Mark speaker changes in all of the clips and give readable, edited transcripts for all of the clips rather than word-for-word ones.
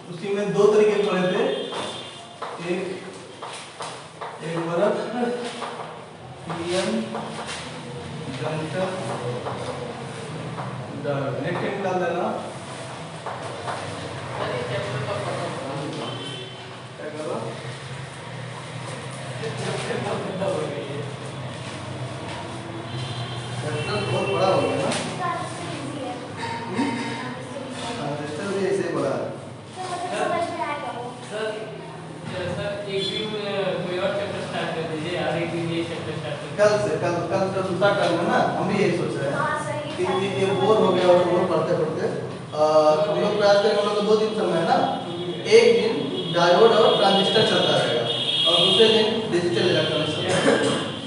Speaker 1: उसी में दो तरीके पढ़े थे, एक वर्ग नेक्स्ट निकाल देना। क्या करो बहुत बड़ा हो गया ना, ऐसे बड़ा कल दूसरा टर्म है ना, हम भी यही सोच रहे हैं कि ये बोर हो गया और बोर पढ़ते पढ़ते हम लोग प्रयास करेंगे। हम लोग को 2 दिन समय है ना, एक दिन डायोड और ट्रांजिस्टर चलता रहेगा और दूसरे दिन डिजिटल इलेक्ट्रॉनिक्स चलेगा।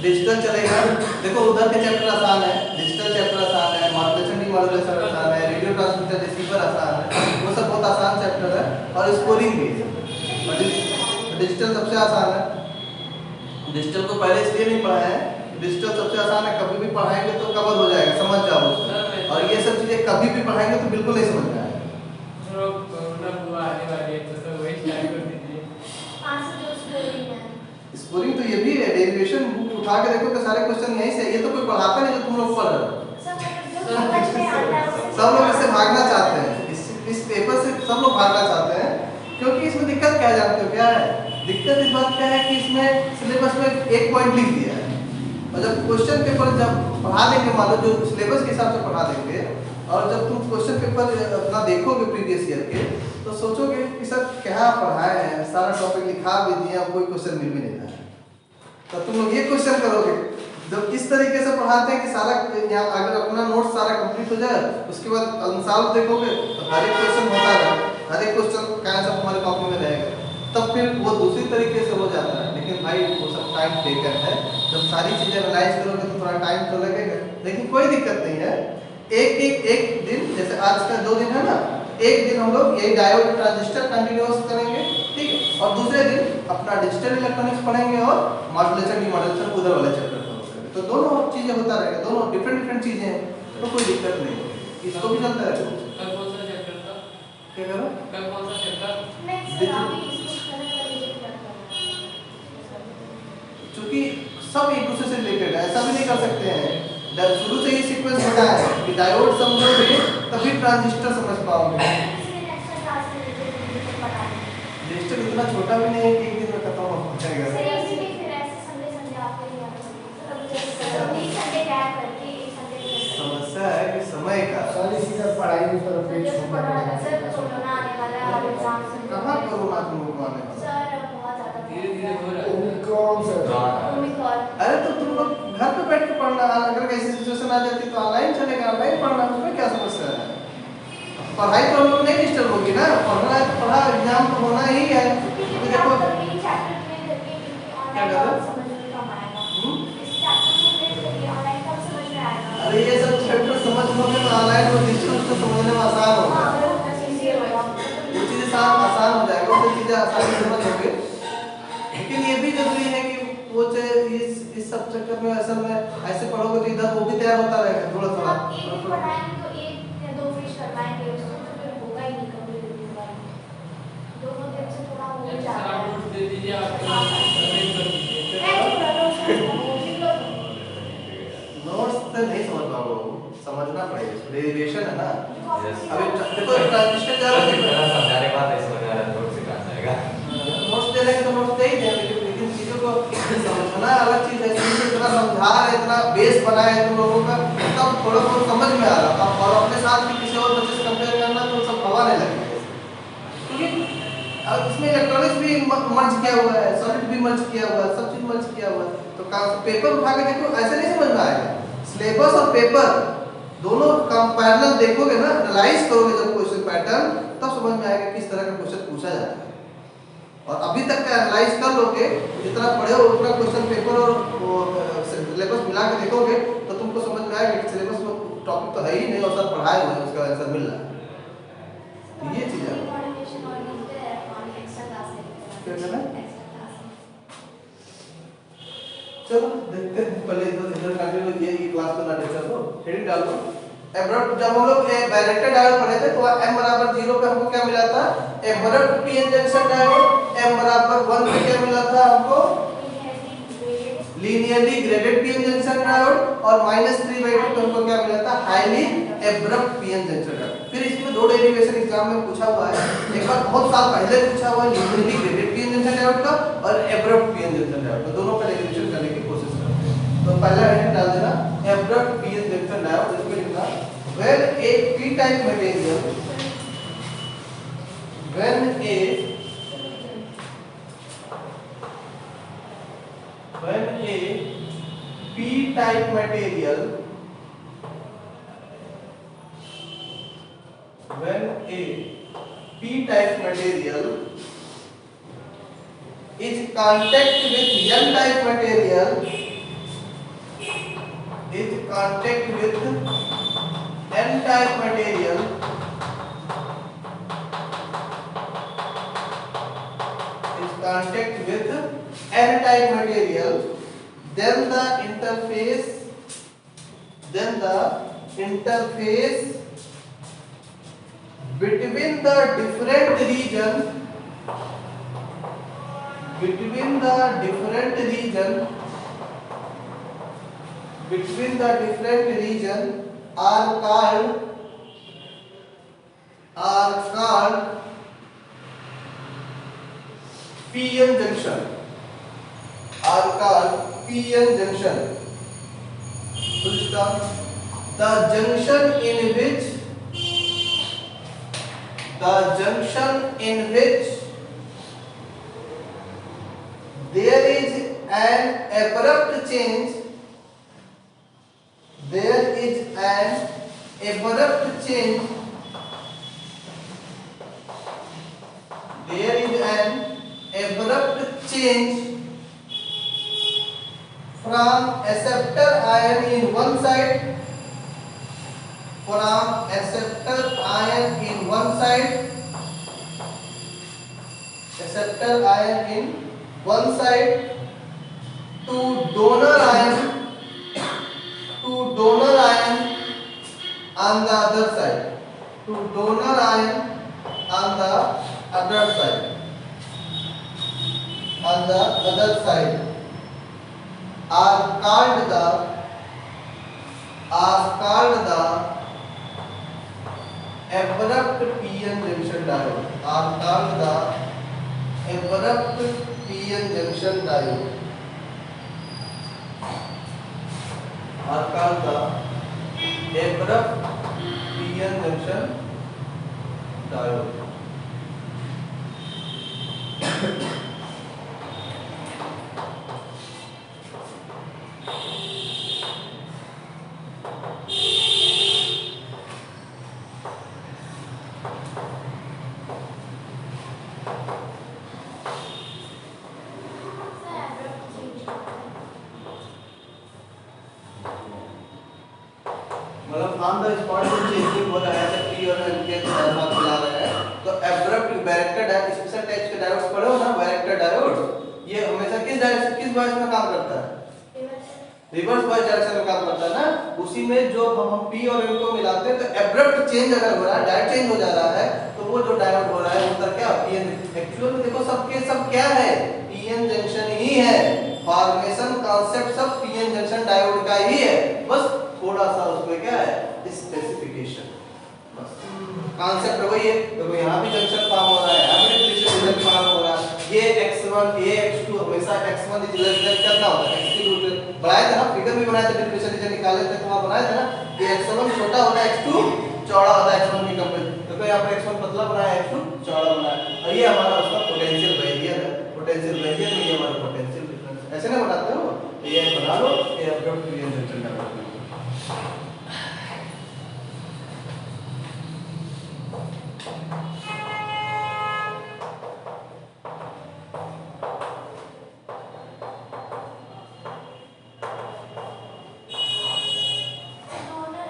Speaker 1: डिजिटल चलेगा, देखो उधर के चैप्टर आसान है, डिजिटल चैप्टर आसान है, मॉड्यूलेशन डीमॉड्यूलेशन आसान है, रेडियो ट्रांसमीटर रिसीवर आसान है, वो सब बहुत आसान चैप्टर है और स्कोरिंग भी है। डिजिटल सबसे आसान है, डिजिटल को पहले इसलिए नहीं पढ़ा है, डिजिटल सबसे आसान है, कभी भी पढ़ाएंगे तो कवर हो जाएगा, समझ जाओ। और ये सब चीजें कभी भी पढ़ाएंगे तो बिल्कुल नहीं समझ में आएगा। स्कोरिंग तो ये भी है, डेरिवेशन बुक उठा के देखो कि सारे क्वेश्चन यहीं से, ये तो कोई पढ़ाता नहीं जो तुम लोग पढ़ रहे हो। सब लोग इससे भागना चाहते हैं, इस पेपर से सब लोग भागना चाहते हैं, क्योंकि इसमें दिक्कत क्या है जानते हो क्या है? दिक्कत इस बात क्या है कि इसमें सिलेबस में एक पॉइंट लिख दिया है और जब क्वेश्चन पेपर जब पढ़ा देंगे, मान लो जो सिलेबस के हिसाब से पढ़ा देंगे, और जब तुम क्वेश्चन पेपर अपना देखोगे प्रीवियस ईयर के तो सोचोगे कि सर क्या पढ़ाए हैं, सारा टॉपिक लिखा भी दिया, कोई क्वेश्चन मिल भी नहीं रहा है। तो तुम लोग ये क्वेश्चन करोगे जब इस तरीके से पढ़ाते हैं कि सारा यहाँ अगर अपना नोट सारा कंप्लीट हो जाए, उसके बाद अनुसार देखोगे तो हर एक क्वेश्चन होता है, हर एक क्वेश्चन का आंसर तुम्हारे कॉपी में रहेगा, तब फिर वो दूसरी तरीके से हो जाता है। लेकिन भाई वो सब टाइम टेकन है, जब सारी चीजें एनालाइज करोगे तो थोड़ा टाइम तो लगेगा, लेकिन कोई दिक्कत नहीं है। एक दिन, जैसे आज का 2 दिन है ना, एक दिन हम लोग ये डायोड ट्रांजिस्टर कंटिन्यूअस करेंगे, ठीक है, और दूसरे दिन अपना डिजिटल इलेक्ट्रॉनिक्स पढ़ेंगे और मॉड्यूलेशन डीमॉड्यूलेशन उधर वाले चैप्टर करेंगे। तो दोनों चीजें होता रहेगा, दोनों डिफरेंट चीजें हैं, तो कोई दिक्कत नहीं है, इसको भी चलता रहेगा।
Speaker 2: कल कौन सा चैप्टर था?
Speaker 1: क्या करो?
Speaker 2: कल कौन सा चैप्टर?
Speaker 1: क्योंकि सब एक दूसरे से रिलेटेड है, ऐसा भी नहीं कर सकते हैं। शुरू से ही सीक्वेंस होता है कि डायोड समझोगे तभी ट्रांजिस्टर समझ पाओगे। डिजिटल इतना छोटा भी नहीं है कि एक दिन में खत्म हो जाएगा। समस्या है कि समय का
Speaker 3: सारी चीजें पढ़ाई की तरफ
Speaker 1: कहाँ कोरोना तुम लोग आने वाला?
Speaker 2: धीरे-धीरे हो रहा है।
Speaker 1: अरे तो तुम लोग घर पे बैठ के पढ़ना, अगर कैसी सिचुएशन आ जाती तो ऑनलाइन चलेगा, ऑनलाइन पढ़ना, उसमें क्या समस्या है? पढ़ाई तो हम लोग नहीं डिस्टर्ब होगी ना, पढ़ना है तो पढ़ा, एग्जाम तो होना ही है। तो देखो क्या कर अरे ये सब चैप्टर समझ लोगे तो ऑनलाइन और डिजिटल तो समझने में आसान होगा, वो चीजें आसान हो जाएगा, वो चीजें आसानी से समझ लोगे। लेकिन ये भी जरूरी है कि वो इस सब चक्कर में असल में ऐसे पढ़ोगे तो इधर वो भी तैयार होता रहेगा थोड़ा थोड़ा। नोट्स से नहीं समझ पाओगे, समझना पड़ेगा, डेरिवेशन है ना। अभी देखो ट्रांजिस्टर जा रहा है,
Speaker 4: समझाने के बाद नहीं समझ आ रहा, नोट्स से कहाँ जाएगा?
Speaker 1: नोट्स दे देंगे तो नोट्स दे ही देंगे, लेकिन चीजों को समझना अलग चीज है। इतना समझा रहे, इतना बेस बना है तुम लोगों का, तब थोड़ा बहुत समझ में आ रहा, और अपने साथ भी किसी और बच्चे से कंपेयर करना तो सब हवा नहीं लगेगा। अब इसमें इलेक्ट्रॉनिक्स भी मर्ज किया हुआ है, सॉलिड भी मर्ज किया हुआ है, सब चीज मर्ज किया हुआ है, तो पेपर उठा के देखो, ऐसे नहीं समझ में आएगा। सिलेबस और पेपर दोनों पैरेलल देखोगे ना, एनालाइज करोगे जब क्वेश्चन पैटर्न पैटर्न, तब समझ में आएगा किस तरह का क्वेश्चन पूछा जाता है। और अभी तक का एनालाइज कर लोगे, जितना पढ़े हो उतना क्वेश्चन पेपर और सिलेबस मिला के देखोगे तो तुमको समझ में आएगा कि सिलेबस में टॉपिक तो है ही नहीं और सब पढ़ाए हुए हैं, उसका आंसर मिल रहा है। ये चीज है। क्या कहना है? चलो देखते हैं, पहले इधर कंटिन्यू किया, ये क्लास को ना डिस्टर्ब हो, हेडिंग डाल दो। एब्रप्ट, जब हम लोग डायरेक्टेड डायोड पढ़े थे तो m बराबर 0 पे हमको क्या मिला था? Abrupt PN junction diode. m बराबर 1 पे क्या मिला था हमको? Linearly graded PN junction diode. और -3/2 पे हमको क्या मिला था? Highly abrupt PN junction diode. फिर इसमें दो डेरिवेशन एग्जाम में पूछा हुआ है, एक बार बहुत साल पहले पूछा हुआ है linearly graded PN junction diode का और एब्रप्ट पीएन जंक्शन डायोड का, दोनों का डेरिवेशन करने की कोशिश करते हैं। तो पहला हेडिंग डाल देना एब्रप्ट पीएन जंक्शन डायोड। इसमें लिखना when a p type material when a p type material when a p type material is contact with n type material is contact with n type material is contact with n type material, then the interface between the different region are called PN junction. Are called PN junction. Full stop. The junction in which there is an abrupt change. From acceptor ion in one side to donor ion on the other side. Are called the abrupt PN junction diode. Are called the abrupt PN junction diode. Are called the abrupt PN junction diode. मतलब on the spot जो changing हो रहा है, जब P और N के diode चला रहे हैं तो abrupt varactor diode, special types के डायोड्स पढ़े हो ना, वैरेक्टर डायोड, ये हमेशा किस वॉइस में काम करता है? रिवर्स वॉइस डायरेक्शन में काम करता है ना। उसी में जो हम पी और एन को मिलाते हैं तो एब्रप्ट चेंज अगर हो रहा है, डायोड चेंज हो जा रहा है, तो वो जो डायोड हो रहा है वो क्या पीएन। एक्चुअल में देखो सबके सब क्या है, पीएन जंक्शन ही है। फॉर्मेशन कॉन्सेप्ट सब पीएन जंक्शन डायोड का ही है, बस थोड़ा सा उसमें क्या है स्पेसिफिकेशन, बस कॉन्सेप्ट वही है। देखो यहाँ भी जंक्शन फॉर्म हो रहा है, यहाँ भी डिप्लीशन फॉर्म हो रहा है। ये x1 ये x2 हमेशा x1 इज लेस देन कितना होता है x2 रूट बनाया था ना, फिगर भी बनाया था, डिप्लीशन रीजन निकाले थे तो वहां बनाया था ना, ये x1 छोटा होता है x2 चौड़ा होता है x1 की कंपेयर। देखो यहाँ पर x1 पतला बनाया है, x2 चौड़ा बनाया है, और ये हमारा उसका पोटेंशियल वेरिएबल है। पोटेंशियल वेरिएबल में ये हमारा पोटेंशियल डिफरेंस ऐसे ना बनाते हो, ये बना लो, ये abrupt PN junction diode.
Speaker 2: Donor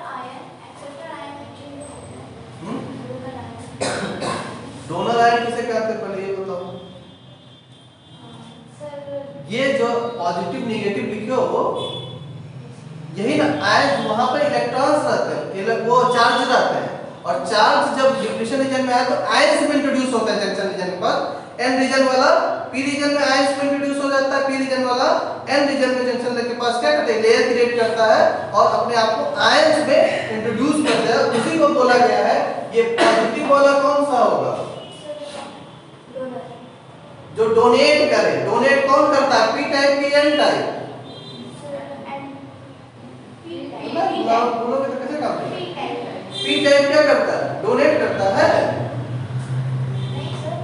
Speaker 2: ion acceptor ion में चेंज होता है। डोनर आयन
Speaker 1: डोनर आयन किसे कहते हैं पहले ये बताओ।
Speaker 2: सर
Speaker 1: ये जो पॉजिटिव नेगेटिव लिखे हो यही ना आयन, वहां पर इलेक्ट्रॉन्स रहते हैं, वो चार्ज रहते हैं, और चार्ज जब डिप्लीशन रीजन में आए तो आयंस में इंट्रोड्यूस होता है जंक्शन रीजन के पास। एन रीजन वाला पी रीजन में आयंस में इंट्रोड्यूस हो जाता है, पी रीजन वाला एन रीजन में जंक्शन के पास क्या करता है, लेयर क्रिएट करता है और अपने आप को आयंस में इंट्रोड्यूस करता है। उसी को बोला गया है ये पॉजिटिव वाला कौन सा होगा,
Speaker 2: डोनर
Speaker 1: जो डोनेट करे। डोनेट कौन करता है, पी टाइप की N type?
Speaker 2: Sir and P
Speaker 1: बोलोगे तो कैसे काम करेगा?
Speaker 2: टाइप
Speaker 1: पी टाइप क्या करता है, डोनेट करता है।
Speaker 2: नहीं sir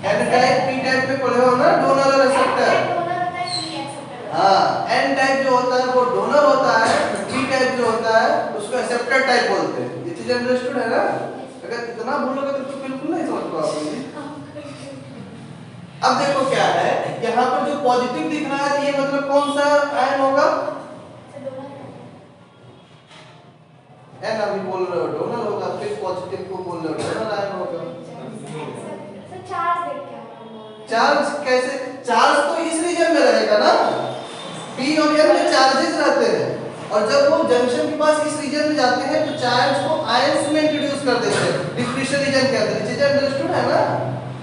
Speaker 1: N type P type पे पढ़े हो ना, डोनर और एक्सेप्टर।
Speaker 2: डोनर होता है पी एक्सेप्टर
Speaker 1: हाँ, एन टाइप जो होता है वो डोनर होता है, पी टाइप जो होता है उसको एक्सेप्टर टाइप बोलते हैं। ये चीज अंडरस्टूड है ना? अगर इतना भूलोगे तो बिल्कुल नहीं समझ पाओगे। अब देखो क्या है, यहाँ पर जो पॉजिटिव दिख रहा है ये मतलब कौन सा आयन होगा?
Speaker 2: सर डोनर
Speaker 1: एन अभी बोल रहे हो डोनर होगा, फिर पॉजिटिव को बोल रहे हो डोनर आयन होगा।
Speaker 2: सर चार्ज देख के हम बोल रहे हैं।
Speaker 1: चार्ज कैसे? चार्ज तो इस रीजन में रहेगा ना, पी और एन में चार्जेस रहते हैं, और जब वो जंक्शन के पास इस रीजन में जाते हैं तो चार्ज को आयंस में इंट्रोड्यूस कर देते हैं, डिप्लीशन रीजन कहते हैं। चीजें अंडरस्टूड है ना?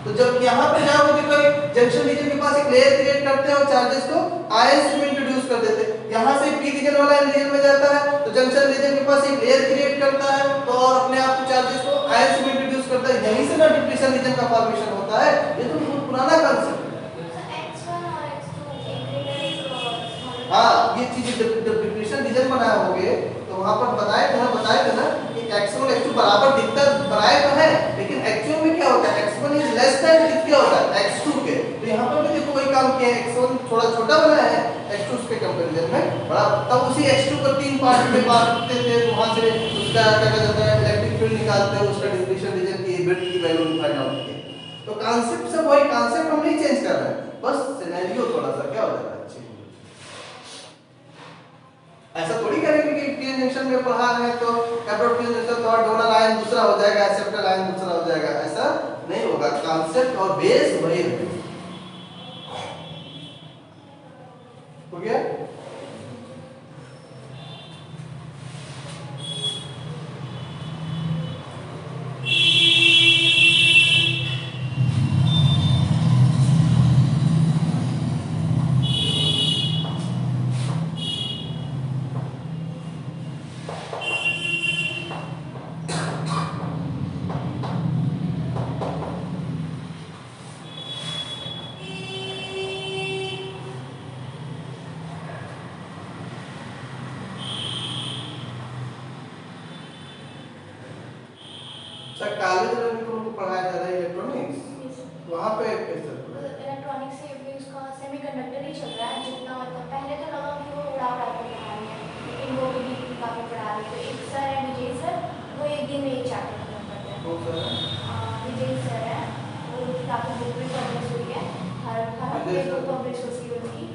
Speaker 1: तो जब यहाँ पे जाओगे तो कोई जंक्शन रीजन के पास एक लेयर क्रिएट करते हैं और चार्जेस को आयंस में इंट्रोड्यूस कर देते हैं। यहाँ से पी रीजन वाला एन रीजन में जाता है तो जंक्शन रीजन के पास एक लेयर क्रिएट करता है तो और अपने आप को चार्जेस को आयंस में इंट्रोड्यूस करता है। यहीं से ना डिप्लीशन रीजन का फॉर्मेशन होता है। ये तो बहुत पुराना कांसेप्ट है।
Speaker 2: X1 और X2 एक ग्रेटर एक स्मॉलर।
Speaker 1: हाँ, ये चीज जब डिप्लीशन रीजन बनाए होंगे तो वहां पर बताए थे ना कि x1 और x2 बराबर दिखता बनाए तो है, लेकिन एक्चुअल में क्या होता है, x1 इज लेस देन क्या होता है x2 के। तो यहाँ पर भी देखो वही काम किया है, x1 थोड़ा छोटा बनाया है x2 के कंपैरिजन में बड़ा। तब उसी x2 को तीन पार्ट में बांटते थे, वहां से उसका क्या कहते हैं इलेक्ट्रिक फील्ड निकालते हैं, उसका डिप्लीशन रीजन की बिट की वैल्यू फाइंड आउट किया। तो कांसेप्ट सब वही कांसेप्ट हम नहीं चेंज कर रहे हैं, बस सिनेरियो थोड़ा सा क्या हो जाता है। ऐसा थोड़ी करेंगे कि पीएन जंक्शन में पढ़ा रहे हैं तो कैथोड पीएन जंक्शन तो डोनर आयन दूसरा हो जाएगा, एक्सेप्टर आयन दूसरा हो जाएगा, ऐसा नहीं होगा। कांसेप्ट और बेस वही रहेगा। हो गया? सर कॉलेज में भी तुमको पढ़ाया जा रहा है इलेक्ट्रॉनिक्स, वहां पे कैसे?
Speaker 2: इलेक्ट्रॉनिक्स से भी उसका सेमीकंडक्टर ही चल रहा है। जितना मतलब पहले तो लगा कि वो उड़ा के पढ़ा रही है, लेकिन वो भी काफी पढ़ा रही है। तो एक सर है विजय सर, वो एक दिन में एक चैप्टर खत्म करते हैं।
Speaker 1: कौन सा है?
Speaker 2: विजय सर है, वो काफी बुक भी पब्लिश हुई है, हर हफ्ते बुक पब्लिश होती है उनकी।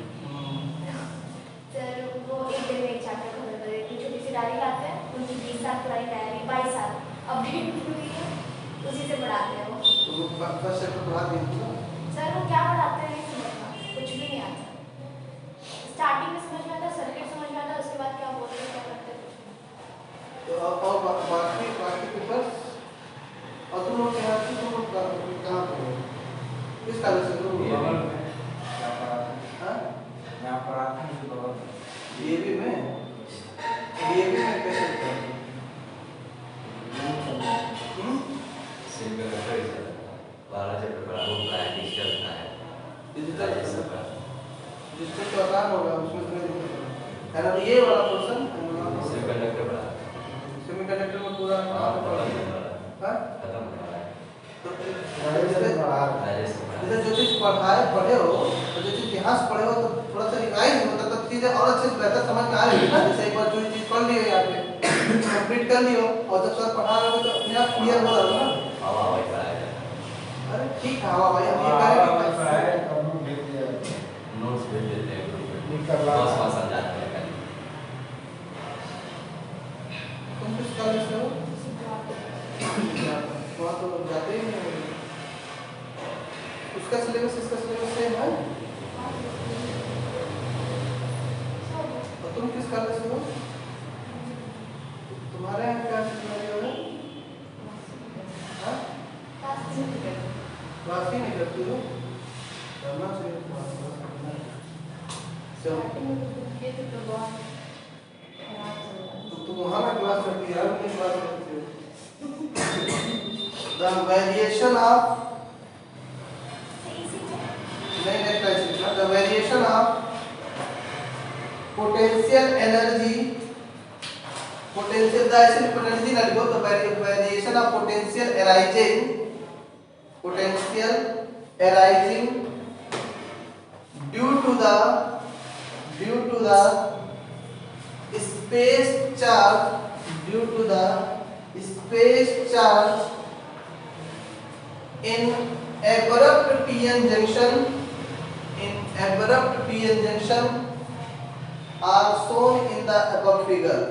Speaker 2: सर वो एक दिन में एक चैप्टर खत्म कर देते हैं। छोटी सी डायरी लाते हैं, उनकी 20 साल पुरानी डायरी 22 साल अपडेट हुई है, उसी से पढ़ाते हैं वो।
Speaker 1: तो वो फर्स्ट चैप्टर पढ़ा दिया था।
Speaker 2: सर वो क्या पढ़ाते हैं नहीं समझ में, कुछ भी नहीं आता। स्टार्टिंग में समझ में आता, सर्किट समझ में आता, उसके बाद क्या बोलते हैं क्या करते हैं कुछ नहीं।
Speaker 1: तो और बाकी पेपर्स और तुम लोग यहाँ से तुम लोग कहाँ पे हो? किस कॉलेज से तुम लोग? हाँ?
Speaker 3: यहाँ पढ़ाते हैं तो
Speaker 1: डीएवी में? डीएवी में कैसे होता है?
Speaker 4: सिंपल है इधर 12 चैप्टर पढ़ा वो प्रैक्टिकल था है
Speaker 1: डिजिटल
Speaker 4: जैसा का
Speaker 1: डिजिटल तो आसान होगा, उसमें तुम्हें दिक्कत है ना। तो ये वाला पोर्शन
Speaker 4: सेमीकंडक्टर पढ़ा
Speaker 1: सेमीकंडक्टर में पूरा
Speaker 4: हां
Speaker 1: हाँ
Speaker 4: खत्म पढ़ा है
Speaker 1: तो
Speaker 3: राजेश पढ़ा
Speaker 1: जैसे जो चीज पढ़े हो और जो चीज इतिहास पढ़े हो तो थोड़ा सा रिवाइज होता तब चीजें और अच्छे से बेहतर समझ में आ रही है ना। जैसे एक बार जो चीज पढ़ ली है यहाँ पे कंप्लीट कर लियो और जब सर पढ़ा रहे हो तो अपने आप क्लियर हो रहा है ना।
Speaker 4: हवा हवा पढ़ाया जाता
Speaker 1: अरे ठीक है हवा भाई, अब ये करेंगे
Speaker 4: नोट्स भेज देते हैं ग्रुप में
Speaker 3: निकल रहा है।
Speaker 4: बस बस समझाते हैं खाली
Speaker 1: तुम किस कॉलेज से हो? वहाँ तो जाते ही नहीं हो। उसका सिलेबस इसका सिलेबस सेम है। और तुम किस कॉलेज से हो? तुम्हारे यहाँ क्या सिलेबस है? हाँ? क्लास ही नहीं करती हो? करना चाहिए क्लास। चलो तो वहाँ ना क्लास करती है, नहीं क्लास करती हो। The variation of the variation of potential energy, potential the energy not go the variation of potential arising due to the space charge in abrupt p-n junction are shown in the above figure.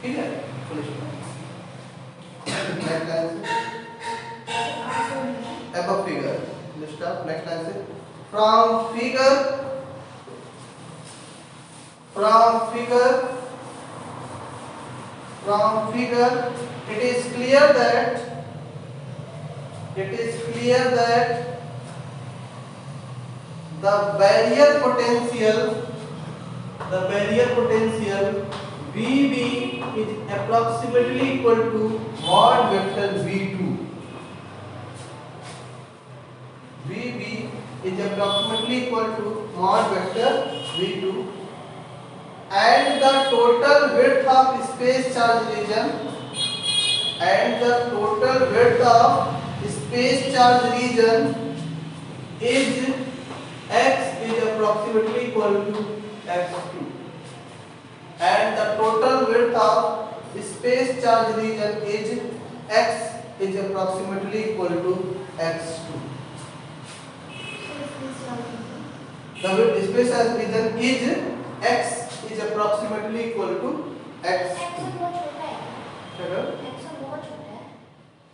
Speaker 1: ठीक है? Next line से above figure. Next up, next line से from figure it is clear that the barrier potential VB is approximately equal to mod vector V2. VB is approximately equal to mod vector V2 and the total width of space charge region is x is approximately equal to x2 and the total width of space charge region is x is approximately equal to x2. The width space charge region is x is approximately equal to x2.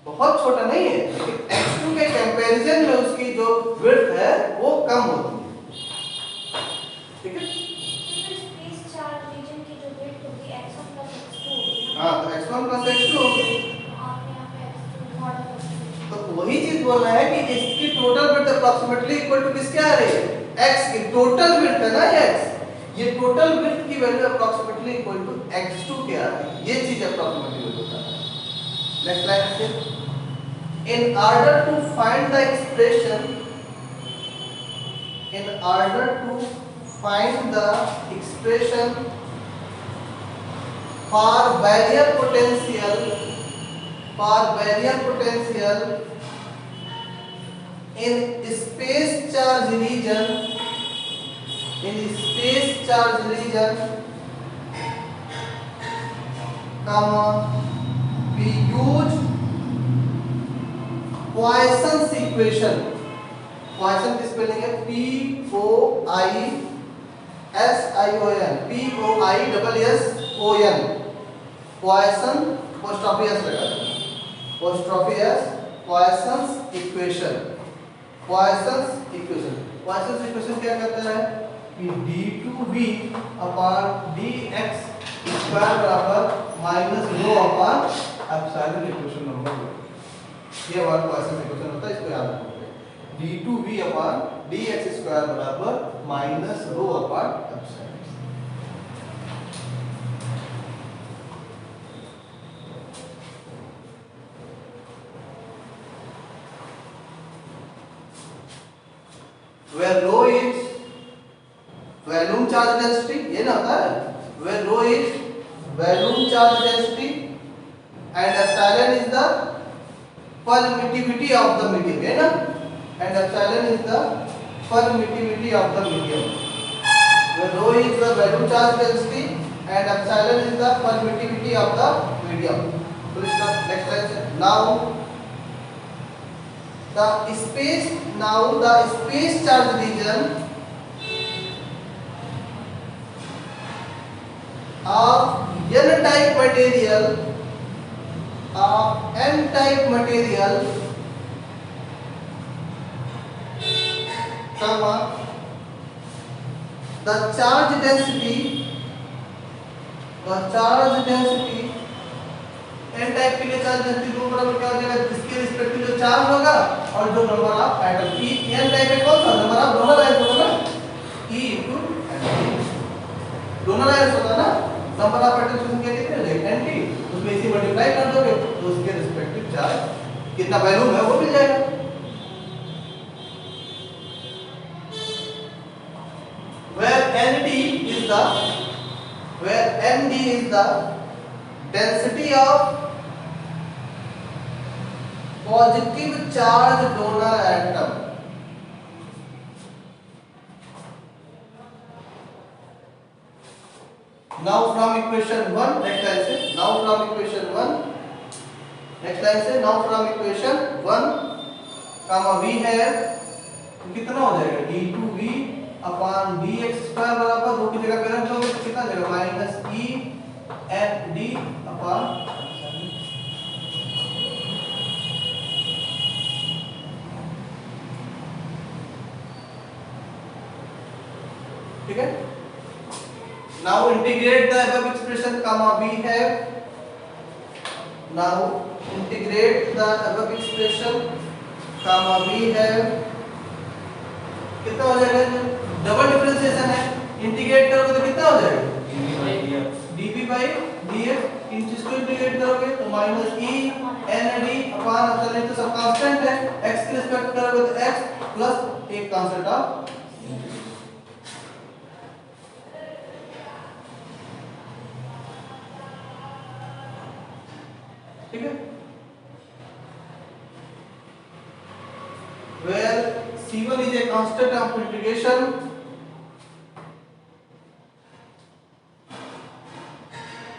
Speaker 1: बहुत छोटा नहीं है, लेकिन x2 के comparison में उसकी जो width है वो कम होती है। ठीक है?
Speaker 2: स्पेस चार्ज रीजन की जो विड्थ होगी x1 + x2।
Speaker 1: हाँ, तो x1 + x2 होगी।
Speaker 2: आपने यहाँ पे x2 मॉडल
Speaker 1: तो वही चीज बोलना है कि इसकी total width approximately equal to किसके आ रही है? x की टोटल विड्थ है ना ये x। ये टोटल विड्थ की value approximately equal to x2 के आ रही है। ये चीज अप्रोक्सीमेटली विड्थ होता है। नेक्स्ट लाइन से in order to find the expression for barrier potential in space charge region we use Poisson's equation। Poisson की स्पेलिंग है Poisson, Poisson। Poisson पोस्ट्रोफी s लगा दो, पोस्ट्रोफी s, Poisson's equation। Poisson's equation क्या कहता है कि d2v अपॉन dx स्क्वायर बराबर minus rho upon epsilon equation number 1। ये हमारा Poisson's इक्वेशन होता है, इसको याद रखो। d2v अपॉन dx स्क्वायर बराबर minus rho upon epsilon. where rho is volume charge density, ये ना होता है where rho is volume charge density and epsilon is the permittivity of the medium, है ना, and epsilon is the permittivity of the medium। where rho is the volume charge density and epsilon is the permittivity of the medium. So next line. Now the space charge region of n-type material of n-type material, comma, the charge density n type के लिए charge density rho बराबर क्या हो जाएगा, इसके respective जो charge होगा और जो number of atom E n type में कौन सा नंबर ऑफ डोनर आयंस होगा ना, E इनटू डोनर आयंस होगा ना, नंबर ऑफ एटम्स कितने कितने हो जाएगा nt, उसमें इसी मल्टीप्लाई कर दोगे तो उसके रिस्पेक्टिव चार्ज कितना वैल्यू है वो मिल जाएगा. where Nd is the density of positive charge donor atom. Now from equation 1 next line से, now from equation 1 next line से, now from equation 1 comma v है तो कितना हो जाएगा d2v अपॉन dx स्क्वायर बराबर दो की जगह पे रख दोगे तो कितना जाएगा minus e n d upon ठीक है. Now integrate the above expression comma we have, now integrate the above expression comma we have कितना हो जाएगा, डबल डिफरेंशिएशन है, इंटीग्रेट करोगे तो कितना हो जाएगा dp by dx, इन चीज को इंटीग्रेट करोगे तो minus e n d upon epsilon तो सब कांस्टेंट है, x के रिस्पेक्ट करोगे तो x प्लस एक कांस्टेंट ऑफ ठीक है. where c1 is a constant of integration,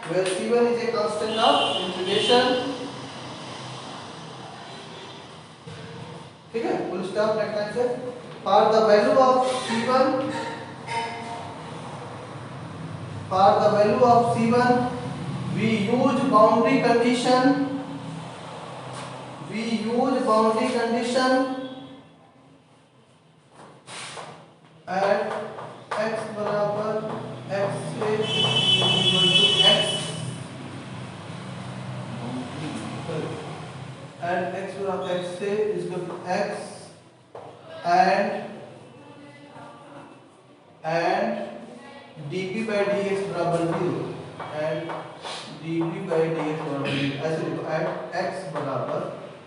Speaker 1: where c1 is a constant of integration, ठीक है. फुल स्टॉप नेक्स्ट लाइन से. for the value of c1, for the value of c1 we use boundary condition, we use boundary condition at x बराबर x से equal to x, and x बराबर x से equal to x and dp by dx बराबर 0 and dp by dx बराबर 0 ऐसे लिखो. at x बराबर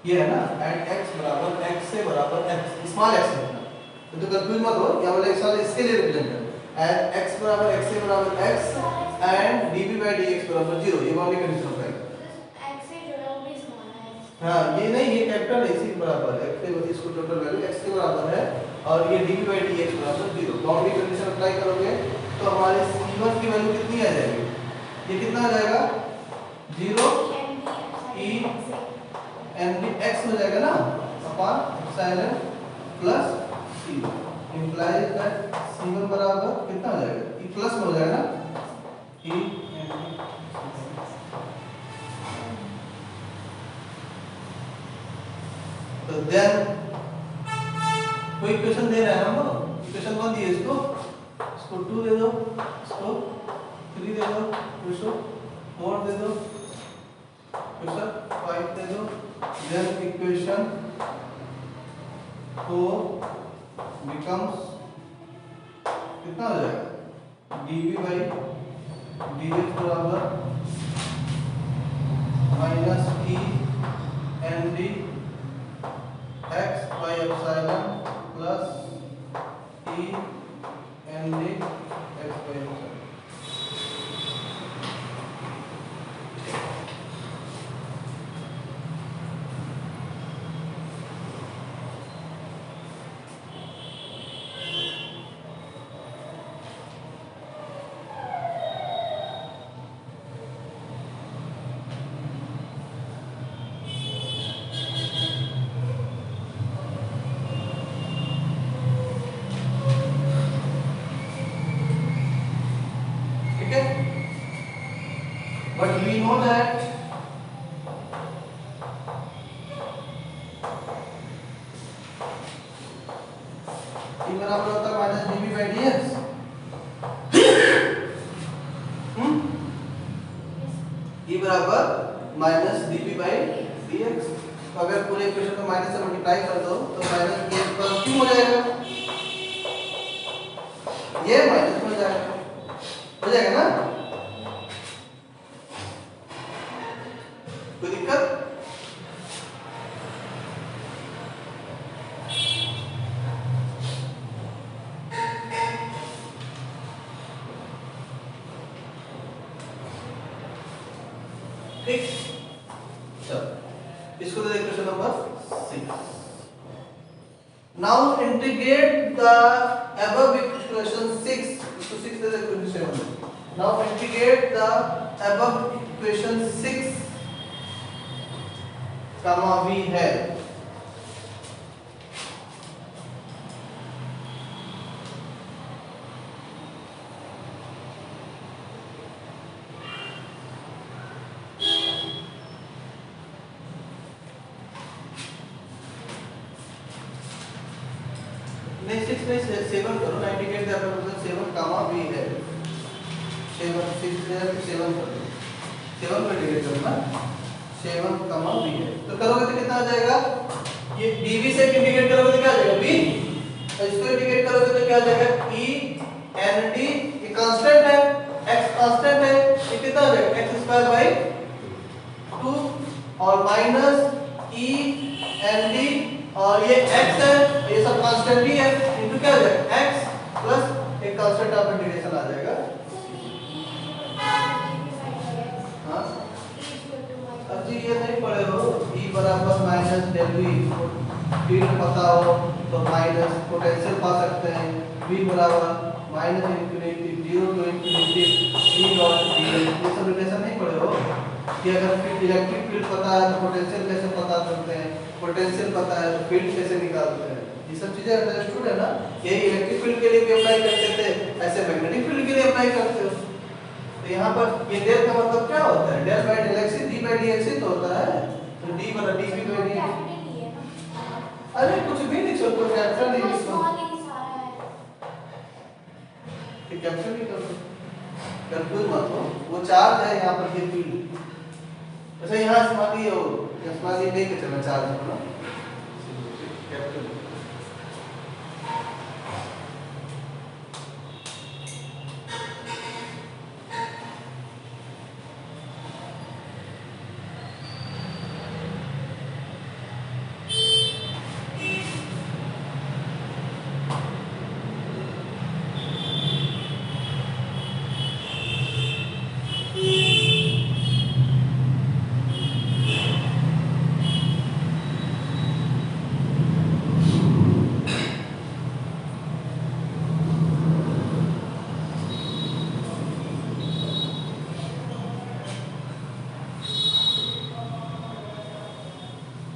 Speaker 1: ये है ना, at x बराबर x से बराबर x स्मॉल x है तो कंफ्यूज मत हो, क्या बोले एक साल इसके लिए रिप्रेजेंट कर at x बराबर x से बराबर x and dp by dx बराबर 0, ये बाउंड्री कंडीशन होता है.
Speaker 2: x से जो है वो भी स्मॉल है.
Speaker 1: हाँ ये नहीं, ये कैपिटल है, इसी के बराबर है, x से इसको टोटल वैल्यू x के बराबर है और ये dp by dx बराबर 0. बाउंड्री कंडीशन अप्लाई करोगे तो हमारे c1 की वैल्यू कितनी आ जाएगी, ये कितना आ जाएगा 0 e n d x हो जाएगा ना upon epsilon plus c implies that c1 बराबर कितना हो जाएगा, e प्लस में हो जाएगा ना e n d. तो देन कोई इक्वेशन दे रहा है हम लोग, इक्वेशन 1 दिए इसको 2 दे दो, इसको 3 दे दो, इसको 4 दे दो, इक्वेशन 5 दे दो, देन इक्वेशन 4 becomes कितना हो जाएगा dv by dx बराबर minus e n d x by epsilon plus e n d x by epsilon. but we know that e बराबर होता है minus dv by dx। e बराबर minus dv by dx। अगर पूरे equation को minus से multiply कर दो तो माइनस dx प्लस क्यों हो जाएगा, ये माइनस हो जाएगा ना, कोई दिक्कत? ठीक, चलो इसको दे दे question number 6। Now integrate the above equation 6 to 6 दे दे question 7। Now integrate the above equation 6 comma v है। नेक्स्ट 6 में 7 करो, 98 का मतलब 7 कामा v है, 7 6 से 7 करो, 7 को इंटीग्रेट करना, 7 कामा v है। तो करोगे तो कितना आ जाएगा, ये dv से इंटीग्रेट करोगे तो क्या आ जाएगा v, और इसको इंटीग्रेट करोगे तो क्या आ जाएगा e n d, ये कांस्टेंट है, x कांस्टेंट है, ये कितना आ जाएगा x स्क्वायर बाय 2 और माइनस e n d, और ये x है, ये सब कांस्टेंट ही है, इनटू क्या हो जाएगा x प्लस एक कांस्टेंट ऑफ इंटीग्रेशन आ जाएगा। हाँ अब जी ये नहीं पढ़े हो, e बराबर माइनस डेल v, फील्ड पता हो तो माइनस पोटेंशियल पा सकते हैं, v बराबर minus infinity 0 to infinity e dot ds, ये सब रिलेशन नहीं पढ़े हो कि अगर इलेक्ट्रिक फील्ड पता है तो पोटेंशियल कैसे पता करते हैं, पोटेंशियल पता है तो फील्ड कैसे निकालते हैं, ये सब चीजें अंडरस्टूड है ना। ये इलेक्ट्रिक फील्ड के लिए भी अप्लाई करते थे, ऐसे मैग्नेटिक फील्ड के लिए अप्लाई करते हो। तो यहाँ पर ये डेल का मतलब क्या होता है, del by del x d by dx ही तो होता है, तो d बराबर dv बाय dx। अरे कुछ भी लिख सकते हो, कैपिटल नहीं लिख सकते, ठीक कैपिटल नहीं कर सकते, कंफ्यूज मत हो, वो चार्ज है यहाँ पर ये फील्ड। अच्छा यहाँ मान लीजिए लेके चलना चार्ज को ना, कैपिटल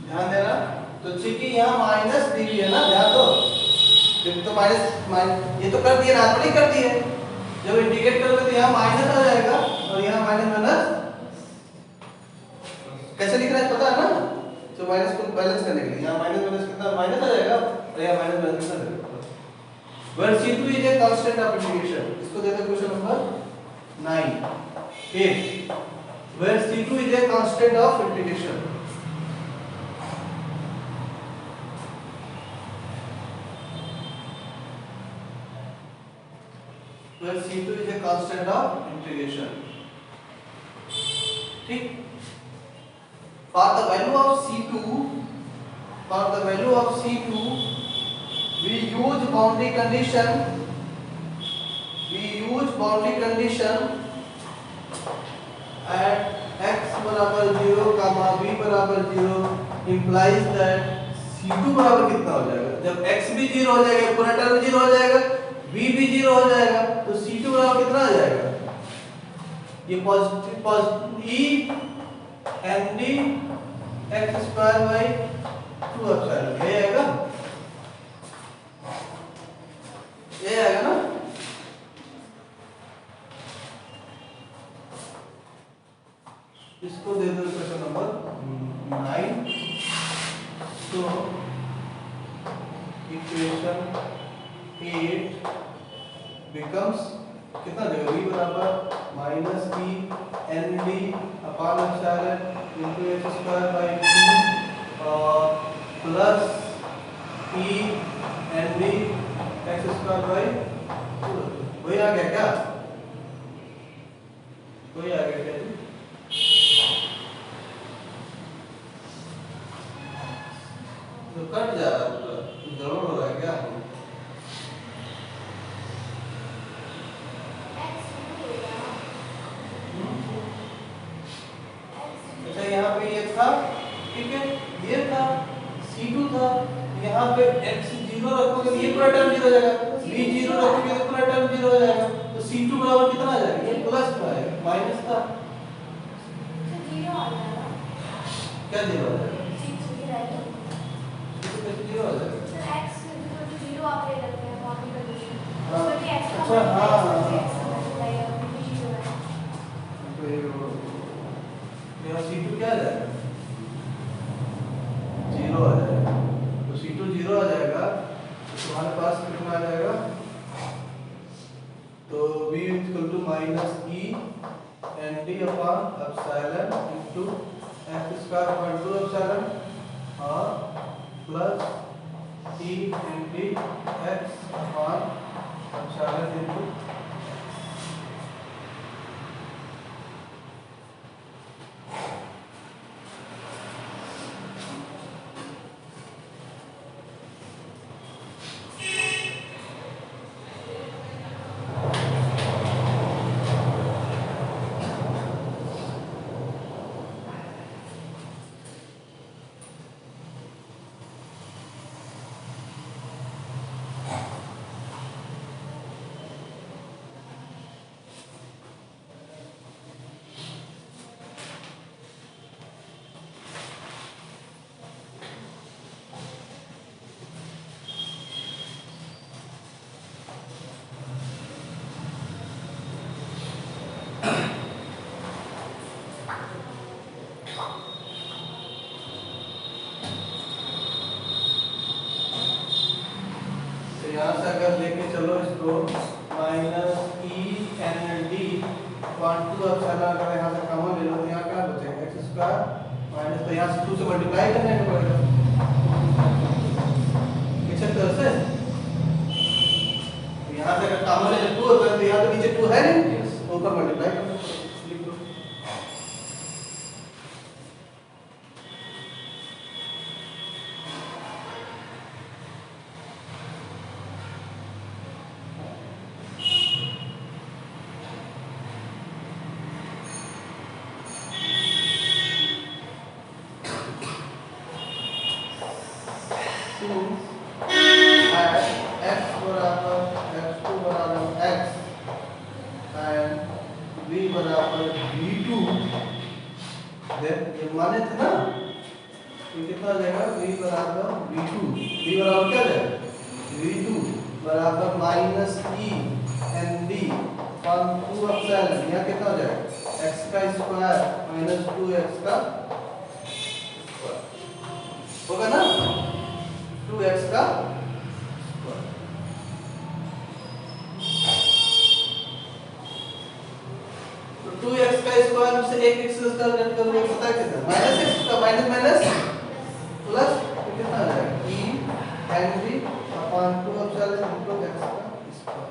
Speaker 1: ध्यान देना। तो चूंकि यहाँ माइनस dv है ना, ध्यान दो, तो माइनस ये तो कर दिए ना, नहीं कर दिए, जब इंटीग्रेट करोगे तो यहाँ माइनस आ जाएगा और यहाँ माइनस माइनस कैसे लिख रहा है पता है ना, तो माइनस को बैलेंस करने के लिए यहाँ माइनस माइनस कितना माइनस आ जाएगा और यहाँ माइनस बैलेंस कितना आ जाएगा। Where C2 is a constant of integration, इसको देते हैं question number 9 8, where C2 is a constant of integration। where C2 is a constant of integration, ठीक। For the value of C2, we use boundary condition at x बराबर 0, v बराबर 0 implies that C2 बराबर कितना हो जाएगा, जब x भी 0 हो जाएगा, पूरा टर्म 0 हो जाएगा, v भी 0 हो जाएगा, तो C2 बराबर कितना आ जाएगा, ये positive e n d x square by 2 epsilon, ये आएगा ना। इसको दे दो क्वेश्चन नंबर 9। तो इक्वेशन 8 becomes कितना देगा v बराबर minus E N D upon epsilon into X square by 2 और plus E N D X square by 2। वही आ गया क्या? वही आ गया क्या जी? तो कट जा रहा है पूरा, गड़बड़ हो रहा है क्या? अच्छा यहाँ पे ये था, ठीक है, ये था C2 था, यहाँ पे x 0 रखोगे तो ये पूरा टर्म 0 हो जाएगा, v 0 रखोगे तो पूरा टर्म 0 हो जाएगा। तो C2 बराबर कितना आ जाएगा? ये प्लस का है, माइनस का क्या 0 हो जाएगा? तो कैसे 0 हो जाएगा? अच्छा हाँ तो यहाँ C2 क्या आ जाएगा? 0 आ जाएगा। तो C2 0 आ जाएगा तो तुम्हारे पास कितना आ जाएगा? तो v equal to minus E N D upon epsilon into X square upon 2 epsilon और plus E N D X upon epsilon into यहाँ से अगर लेके चलो इसको minus E N D upon 2 epsilon, अगर यहाँ से कॉमन ले लो तो यहाँ क्या बचेगा? एक्स स्क्वायर माइनस, तो यहाँ से 2 से मल्टीप्लाई करने को पड़ेगा इस तरह से। यहाँ से अगर कॉमन ले 2 होता है तो यहाँ तो नीचे 2 है नहीं, तो ऊपर मल्टीप्लाई करना लिख दो। x बराबर x2 बराबर x एंड v बराबर v2, देन ये माने थे ना, तो कितना आ जाएगा? v बराबर v2, v बराबर क्या जाएगा? v2 बराबर minus E N D upon 2 epsilon, यहाँ कितना हो जाएगा? x का स्क्वायर माइनस 2x का स्क्वायर होगा ना, 2x का तो 2x का स्क्वायर से एक x का स्क्वायर कट करोगे पता है कितना? माइनस x का माइनस माइनस प्लस, तो कितना आ जाएगा? e n d upon 2 epsilon into x का square,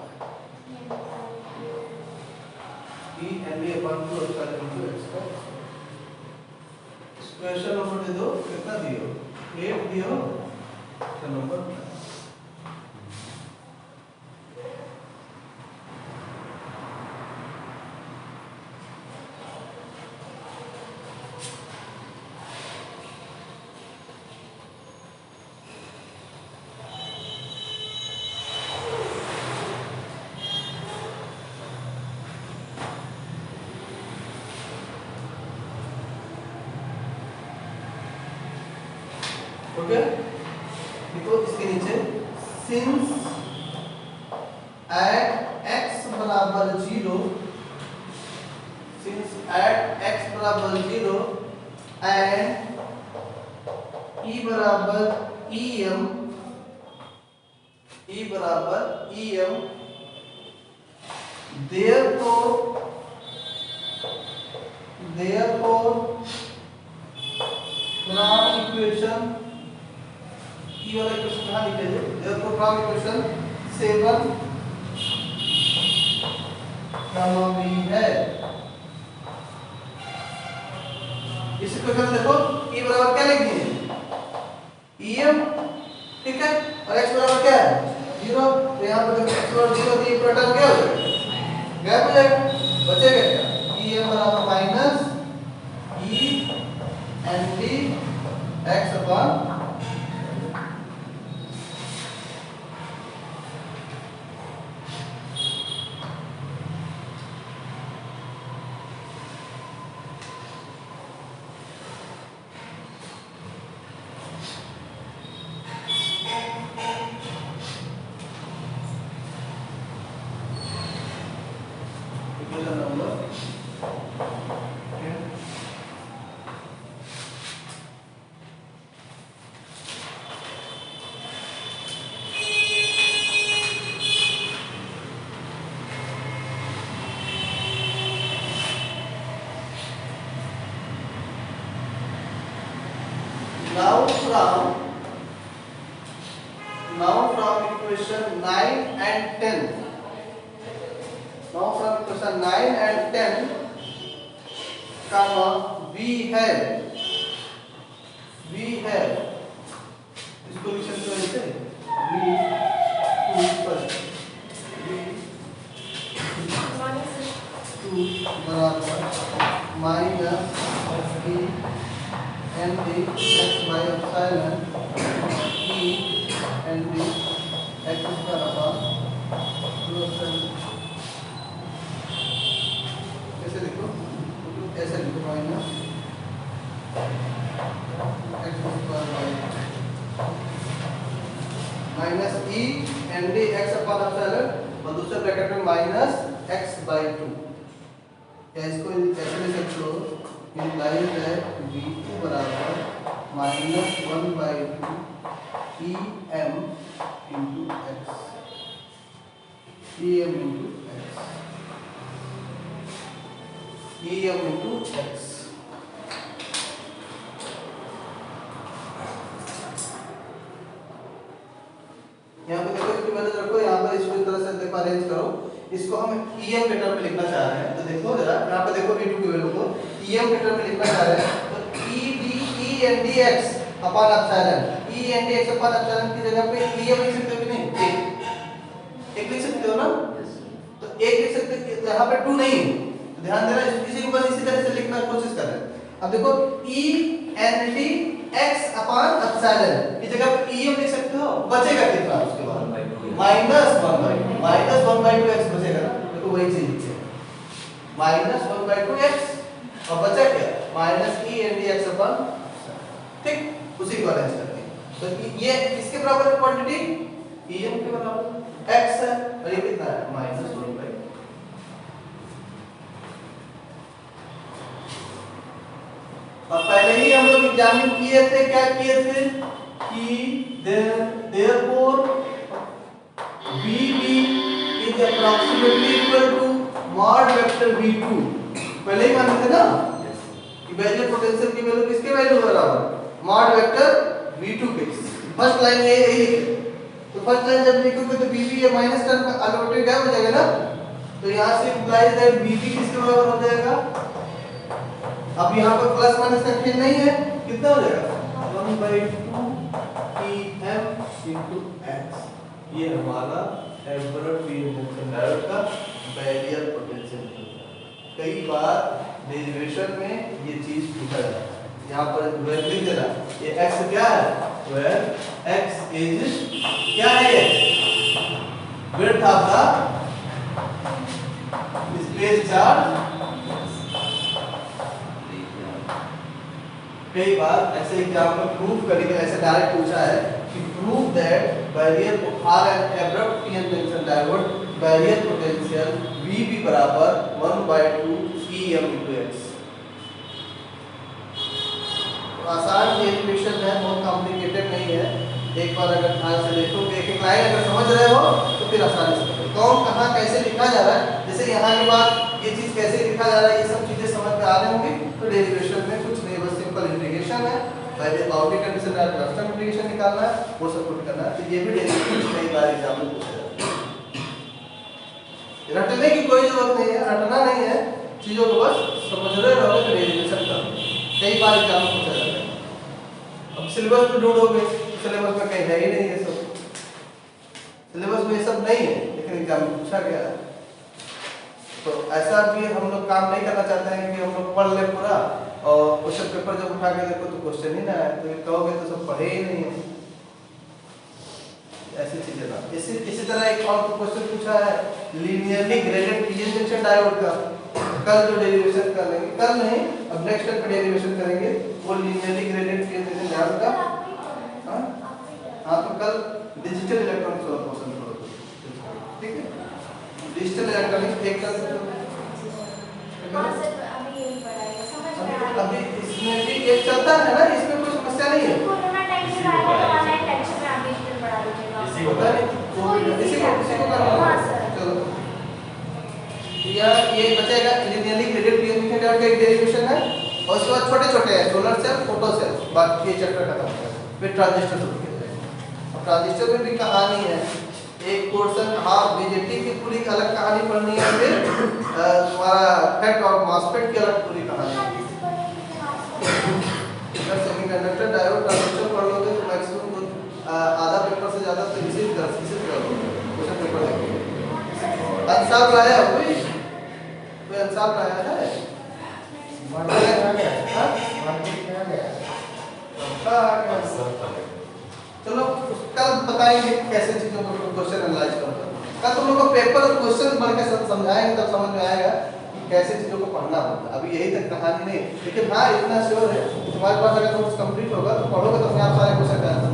Speaker 1: e n d upon 2 epsilon into x का क्वेश्चन नंबर दे दो, कितना दियो? 8 दियो नंबर। हो गया? देखो इसके नीचे सिंस एट x बराबर 0, सिंस एट x बराबर 0 एंड E बराबर EM, E बराबर EM, therefore from equation E वाला इक्वेशन कहाँ लिखेंगे? therefore from equation 7 भी है। इस इक्वेशन में देखो E बराबर क्या लिख दिए? EM, ठीक है, और x बराबर क्या है? 0। तो यहाँ पर जब x बराबर 0 तो ये पूरा टर्म क्या हो जाएगा? गैप हो जाएगा, बचेगा क्या? EM बराबर minus E N D X upon now from equation 9 and 10, now from equation 9 and 10 comma we have इसको लिख सकते हो ऐसे we बराबर minus e N D X by epsilon e N D X square upon कैसे लिखो? ऐसे लिखो minus X square by minus E N D X upon epsilon और दूसरे ब्रैकेट में माइनस एक्स बाई 2। या इसको ऐसे लिख सकते हो implies that v2 बराबर minus 1/2 em into x, em into x। यहाँ पे देखो इसकी वैल्यू रखो, यहाँ पर इसको इस तरह से देखो अरेंज करो। इसको हम em के टर्म में लिखना चाह रहे हैं, तो देखो जरा यहाँ पे देखो v2 की वैल्यू को em के टर्म में लिखना चाह रहे हैं, तो e n d x upon epsilon, e n d x upon epsilon की जगह पे em लिख सकते हो कि नहीं? एक लिख सकते हो ना? तो एक लिख सकते हो, यहाँ पे 2 नहीं, तो ध्यान देना, इसी को बस इसी तरह से लिखने की कोशिश कर रहे हैं। अब देखो e n d x upon epsilon की जगह पे em लिख सकते हो, बचेगा कितना उसके बाद? माइनस 1/2 x बचेगा ना, देखो वही चीज है, माइनस 1/2 x और बचा क्या? Minus e n d x upon, ठीक, उसी को अरेंज करते हैं। तो ये किसके बराबर है क्वांटिटी? em के बराबर x है, और ये कितना है? माइनस 1/2। और पहले ही हम लोग एग्जामिन किए थे, क्या किए थे कि therefore VB is approximately equal to mod vector V2, पहले ही माने थे ना कि बैरियर पोटेंशियल की वैल्यू किसके वैल्यू बराबर? mod वेक्टर V2 के। फर्स्ट लाइन ये यही है, तो फर्स्ट लाइन जब लिखोगे तो VB ये माइनस टर्म का ऑटोमेटिक क्या हो जाएगा ना, तो यहाँ से इंप्लाइज दैट VB किसके बराबर हो जाएगा? अब यहाँ पर प्लस माइनस का खेल नहीं है, कितना हो जाएगा? 1/2 em into x, ये हमारा एब्सोल्यूट डायोड का बैरियर पोटेंशियल। कई बार डेरिवेशन में ये चीज पूछा जाता है, यहाँ पर वैल्यू लिख देना, ये x क्या है? वेयर x इज क्या है? ये width of the space charge. कई बार ऐसे एग्जाम में प्रूफ करके ऐसे डायरेक्ट पूछा है कि prove that barrier are an abrupt PN junction diode barrier potential VB बराबर 1/2 em into x। आसान डेरिवेशन है, बहुत कॉम्प्लिकेटेड नहीं है। एक बार अगर ध्यान से देखो, एक एक लाइन अगर समझ रहे हो तो फिर आसानी से करो। कौन कहाँ कैसे लिखा जा रहा है, जैसे यहाँ के बाद ये चीज़ कैसे लिखा जा रहा है, ये सब चीज़ें समझ में आ रही होंगी। तो डेरिवेशन में कुछ नहीं, बस सिंपल इंटीग्रेशन है, पहले बाउंड्री कंडीशन है, क्लस्टर इंटीग्रेशन निकालना है, वो सब कुछ करना है। तो ये भी डेरिवेशन कई बार एग्जाम में पूछा जाता है। रटने की कोई जरूरत नहीं है, रटना नहीं है, चीज़ों को बस समझ रहे रहोगे तो डेरिवेशन करो। कई बार एग्जाम में पूछा जाता है। अब सिलेबस में ढूंढोगे, सिलेबस में कहीं है ही नहीं ये सब, सिलेबस में ये सब नहीं है, लेकिन एग्जाम में पूछा गया है। तो ऐसा भी हम लोग काम नहीं करना चाहते हैं कि हम लोग पढ़ ले पूरा और क्वेश्चन पेपर जब उठा के देखो तो क्वेश्चन ही ना है, तो ये कहोगे तो सब पढ़े ही नहीं है, ऐसी चीजें ना। इसी तरह एक और क्वेश्चन पूछा है linearly graded PN junction diode का। कल जो डेरिवेशन कर लेंगे, कल नहीं अब नेक्स्ट टाइम डेरिवेशन करेंगे, वो linearly graded PN junction diode का। हाँ तो कल डिजिटल इलेक्ट्रॉनिक्स वाला क्वेश्चन करो, ठीक है? डिजिटल इलेक्ट्रॉनिक्स एक कल अभी इसमें भी एक चलता है ना, इसमें कोई समस्या नहीं है।
Speaker 2: कोरोना टाइम में आया था, ऑनलाइन लेक्चर में आप डिजिटल पढ़ा दीजिएगा।
Speaker 1: इसी को करना है। चलो ये बचेगा linearly graded PN junction diode का एक डेरिवेशन है, और उसके बाद छोटे-छोटे हैं सोलर सेल, फोटो सेल, बाकी ये चैप्टर खत्म हो गया। फिर ट्रांजिस्टर शुरू किया जाएगा। अब ट्रांजिस्टर में भी कहानी है, एक पोर्शन हाफ बीजेटी की पूरी अलग कहानी पढ़नी है, फिर तुम्हारा फेट और मॉसफेट की अलग पूरी कहानी है। अगर सेमीकंडक्टर डायोड ट्रांजिस्टर पढ़ लोगे तो मैक्सिमम आधा पेपर से ज़्यादा तो इसी तरह से क्वेश्चन पेपर देखेंगे। अंसाब लाया कोई अंसाब लाया है? चलो कल बताएंगे कैसे चीजों को क्वेश्चन एनालाइज करना। कल तुम लोग को पेपर और क्वेश्चन पढ़ के सब समझाएंगे, तब समझ में आएगा कि कैसे चीजों को पढ़ना होता है। अभी यही तक कहानी नहीं, लेकिन हाँ इतना श्योर है तुम्हारे पास अगर नोट्स कंप्लीट होगा तो पढ़ोगे तो अपने आप सारे क्वेश्चन का आंसर